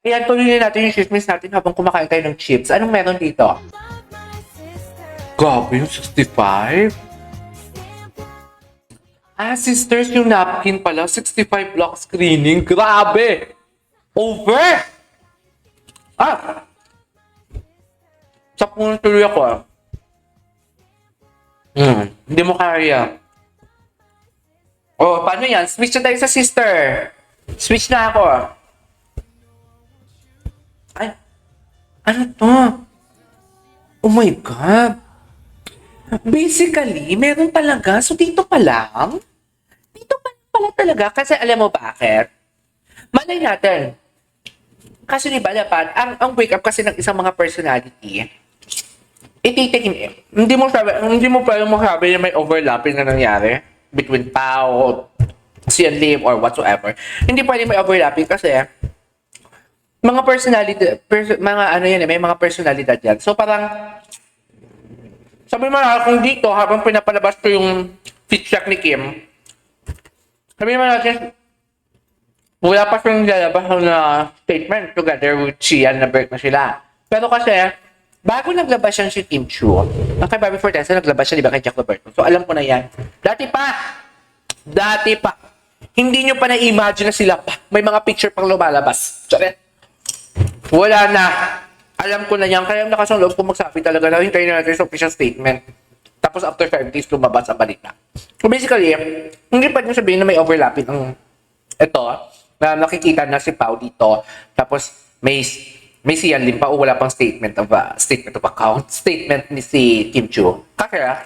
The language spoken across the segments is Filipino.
Ayan, tuloy na natin yung chismis natin habang kumakain tayo ng chips. Anong meron dito? Grabe yung 65? Ah, sisters, yung napkin pala, 65 block screening. Grabe! Over! Ah! Sa puno tuloy ako ah. Hindi mo kaya. Oh, paano yan? Switch na tayo sa sister. Switch na ako. Ay, ano to? Oh my God. Basically, meron talaga. So, dito pa lang? Dito pa lang pala talaga. Kasi alam mo bakit? Malay natin. Kasi di ba dapat, ang wake up kasi ng isang mga personality, ititigin, hindi mo pwede masabi na may overlapping na nangyari between Pao, Sian Lim, or whatsoever. Hindi pwede may overlapping kasi mga personality, mga ano yan may mga personalidad yan. So parang, sabi mo na kung dito, habang pinapalabas ko yung fit check ni Kim, sabi mo natin, wala pa silang lalabas na statement together with Sian na break na sila. Pero kasi, bago naglabas siya si Kim Chu, ang kay Bobby Fortesa, naglabas siya, di ba, kay Jack Roberto. So, alam ko na yan. Dati pa, hindi nyo pa na-imagine na sila pa. May mga picture pang lumalabas. Charet. Wala na. Alam ko na yan. Kaya nakasang loob ko magsabi talaga na hintayin na natin sa official statement. Tapos after 5 days, lumabas ang balita. So, basically, hindi pa nyo sabihin na may overlapping ang ito, na nakikita na si Pao dito. Tapos, may Sian Lim pa o wala pang statement of account. Statement ni si Kim Chu. Kaya,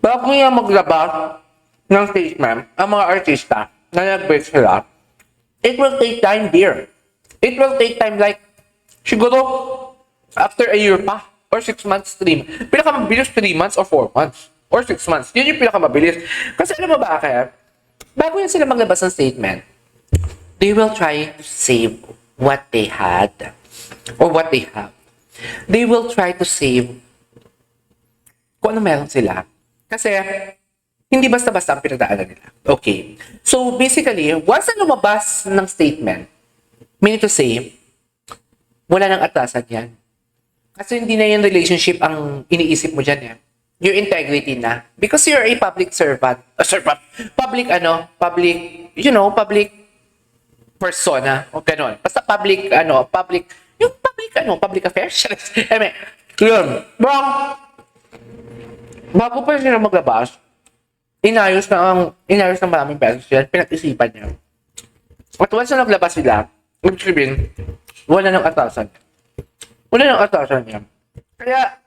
bago niya maglabas ng statement, ang mga artista na nag-break sila, it will take time, dear. It will take time like, siguro, after a year pa, or 6 months stream. Pinakamabilis 3 months or 4 months. Or 6 months. Yun yung pinakamabilis. Kasi alam mo bakit? Bago yan sila maglabas ng statement, they will try to save what they had or what they have. They will try to save kung ano meron sila. Kasi, hindi basta-basta ang pinagdaanan nila. Okay. So, basically, once na lumabas ng statement, meaning to say, wala nang atasan yan. Kasi hindi na yung relationship ang iniisip mo dyan yan. Your integrity na. Because you're a public servant. Public persona. O ganon. Basta public affairs. I mean, yun. Bago pa sila maglabas, inayos ng maraming beses yan, pinag-isipan niya. At once na naglabas sila, ibig sabihin, wala nang atasan. Wala nang atasan niya. Kaya,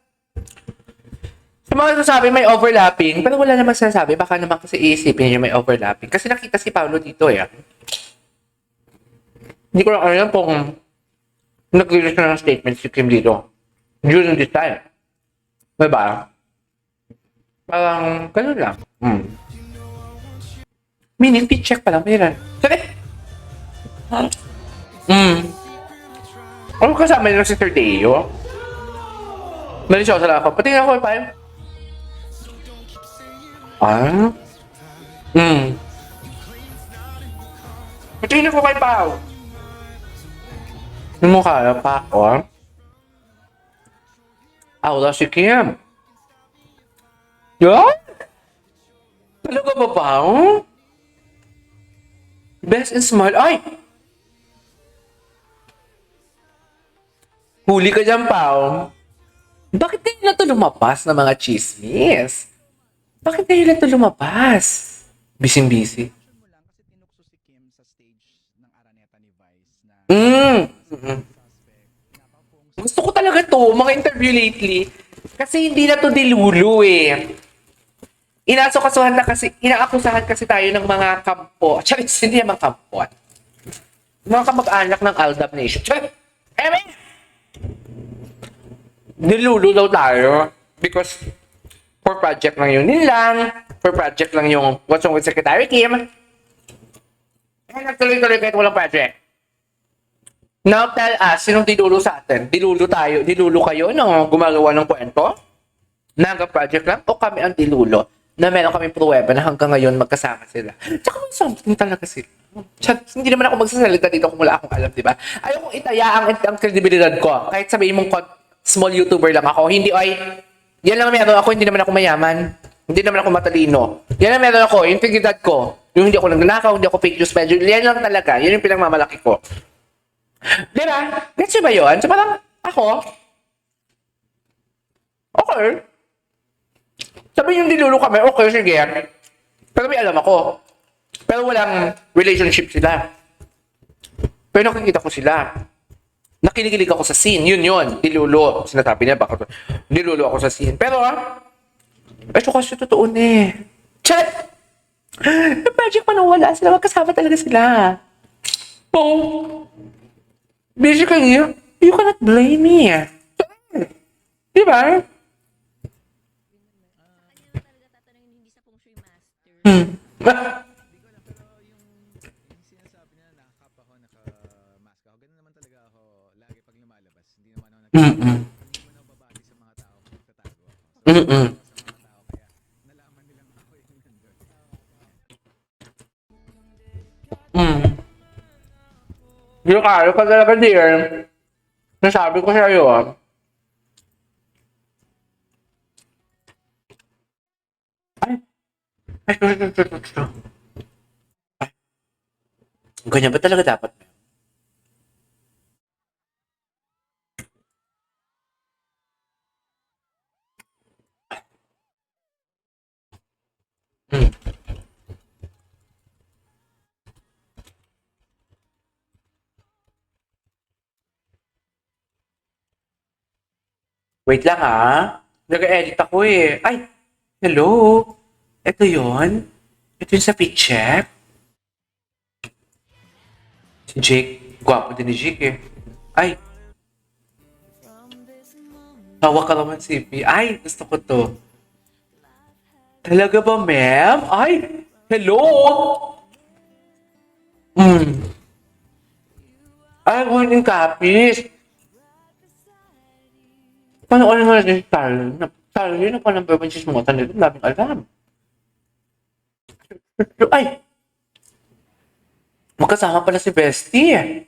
sa mga sasabi may overlapping, pero wala naman sinasabi, baka naman kasi iisipin niya may overlapping. Kasi nakita si Paolo dito eh. Hindi ko lang alam kung nag-release na ng statement si Kim dito during this time. Diba? Parang, ganun lang. Meaning, check pa lang. Mayroon. Sorry. Ano kasama nila si Sir Deo? Mali siya sa lako. Patingin ako pa yun. Patingin ako kay Pao. Yung mukha na pa ako. Wala si Kim. Yan? Talaga ba, Pao? Best in smile. Ay! Huli ka dyan, Pao. Bakit ngayon na ito lumabas ng mga chismis? Bakit ngayon na ito lumabas? Busy-busy. mo lang kasi tinukso si Kim sa stage ng Araneta ni Vice na Gusto ko talaga to, mga interview lately. Kasi hindi na to dilulo eh. Inaakusahan kasi tayo ng mga kampo. Charis, hindi naman kampo. Mga kamag-anak ng Aldab Nation. Charis, nilulo daw tayo because for project lang yun nilang, for project lang yung What's Wrong with Secretary Kim. Nagtuloy-tuloy kahit walang project. Now tell us, sinong dilulo sa atin? Dilulo kayo no? Gumagawa ng kwento? Naga project lang o kami ang dilulo? na meron kami pruweba na hanggang ngayon magkasama sila. Tsaka may something talaga sila. Hindi naman ako magsasalita dito kung wala akong alam, di ba? Ayaw kong itaya ang kredibilidad ko. Kahit sabihin mong small YouTuber lang ako. Hindi, yan lang meron ako. Hindi naman ako mayaman. Hindi naman ako matalino. Yan ang meron ako. Yung integridad ko. Yung hindi ako nagnanakaw, hindi ako fake news peddler. Yan lang talaga. Yan yung pinagmamalaki ko. Di ba? Gets ba yun? So parang ako, okay. Sabi yung dilulo kami, okay, sige. Pero may alam ako. Pero walang relationship sila. Pero nakikita ko sila. Nakinikilig ako sa scene. Yun. Dilulo. Sinasabi niya, baka dilulo ako sa scene. Pero, ito kasi totoo na eh. Chat! Yung magic pa wala sila. Magkasama talaga sila. Oh. Basically, you cannot blame me. Di ba? Yung sinasabi na nakakap ako, naka-mask ako. Ganun naman talaga ako lagi pag lumalabas. Hindi naman ako hindi naman ako babati sa mga tao kung tatago ako. Sa mga tao kaya nalaman nilang ako yung nandun. Yung karo ka talaga, dear. Nasabi ko sa'yo, ganyan ba talaga dapat? Wait lang nag-edit ako eh. Ay, hello. Ito yon. Ito yung sa picture. Si Jake. Gwapo din ni Jake eh. Ay. Tawa ka naman si P. Ay, gusto ko to. Talaga ba, ma'am? Ay, hello. Ay, morning copies. Paano ko naman natin Talo yun ako ng purposes mo. Tanong labing alam. Ay! Magkasama pala si Bestie.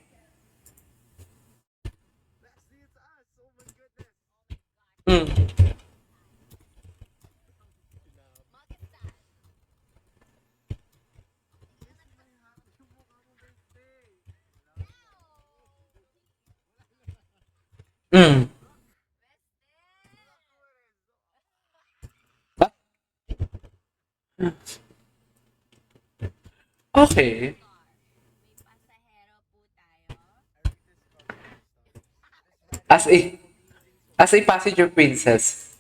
Okay. As a passenger princess.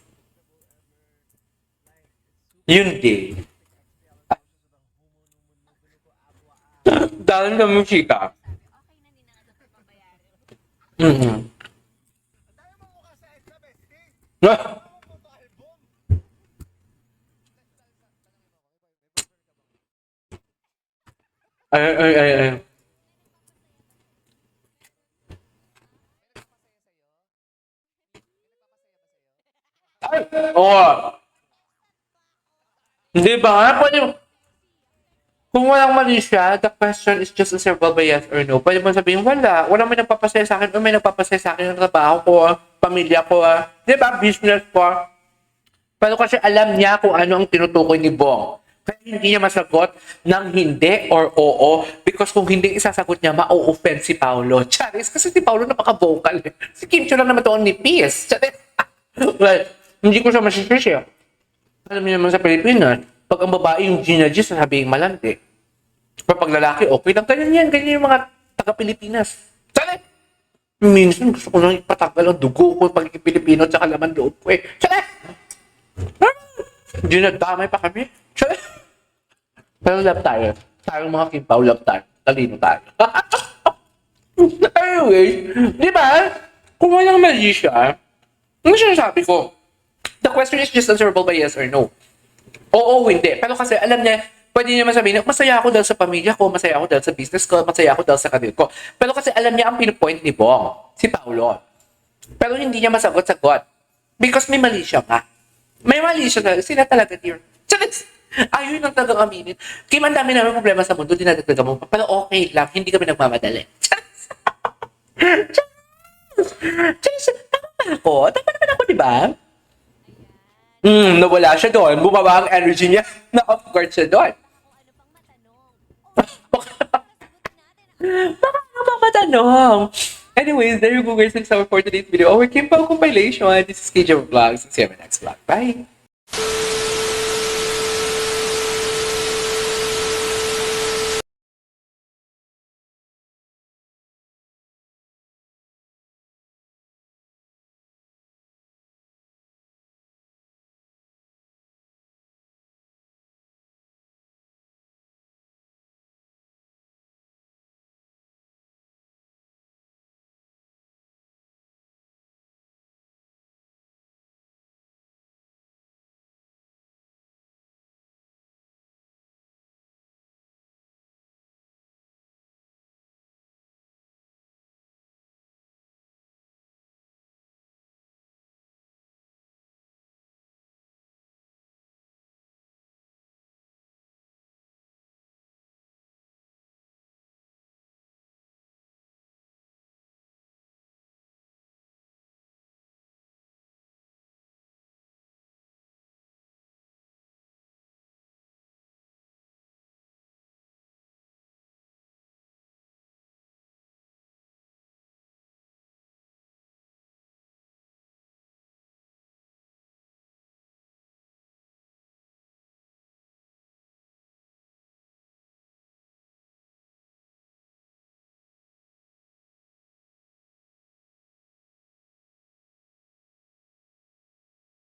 Yun din. Dahil na musika. Ay. Oo. Di ba? Pwede, kung walang mali siya, the question is just answerable by yes or no. Pwede mo sabihin, wala. Walang may nagpapasaya sa akin o may nagpapasaya sa akin ng trabaho ko, pamilya ko. Di ba? Business ko. Pero kasi alam niya kung ano ang tinutukoy ni Bong. Kaya hindi niya masagot ng hindi or oo. Because kung hindi isasagot niya, ma-offend si Paolo. Charis, kasi si Paolo napaka-vocal. Si Kim Chiu lang naman ito ang nipis. Charis. Well, hindi ko siya masisisi. Alam niyo naman sa Pilipinas, pag ang babae yung Gina G, sasabihin malandi. Pero pag lalaki, okay lang. Ganyan yung mga taga-Pilipinas. Charis! Minsan gusto ko nang ipatagal ang dugo ko pag Pilipino at saka laman loob ko eh. Charis! Hindi damay pa kami. Pero love tayo. Tayong mga Kimpaw, love tayo. Talino tayo. Anyways, di ba? Kung walang mali siya, ano sinasabi ko? The question is just answerable by yes or no. Oo, hindi. Pero kasi alam niya, pwede niya masabihin, masaya ako dahil sa pamilya ko, masaya ako dahil sa business ko, masaya ako dahil sa career ko. Pero kasi alam niya ang pinupoint ni Bong, si Paolo. Pero hindi niya masagot-sagot. Because may mali siya pa. May mali siya talaga. Sila talaga, dear. Charis! Ayun ang talagang aminin. Kim, ang dami namin problema sa mundo, dinadagdagan mo pa. Pero okay lang, hindi kami nagmamadali. Charis! Charis! Charis! Tama ba ako? Tama naman ako, di ba? Nawala siya doon. Bumaba ang energy niya. Na-off guard siya doon. Baka ano bang matanong? Anyways, there you go guys. That's our for today's video. Our Kim Pao compilation. This is KJ Vlogs. See you in my next vlog. Bye!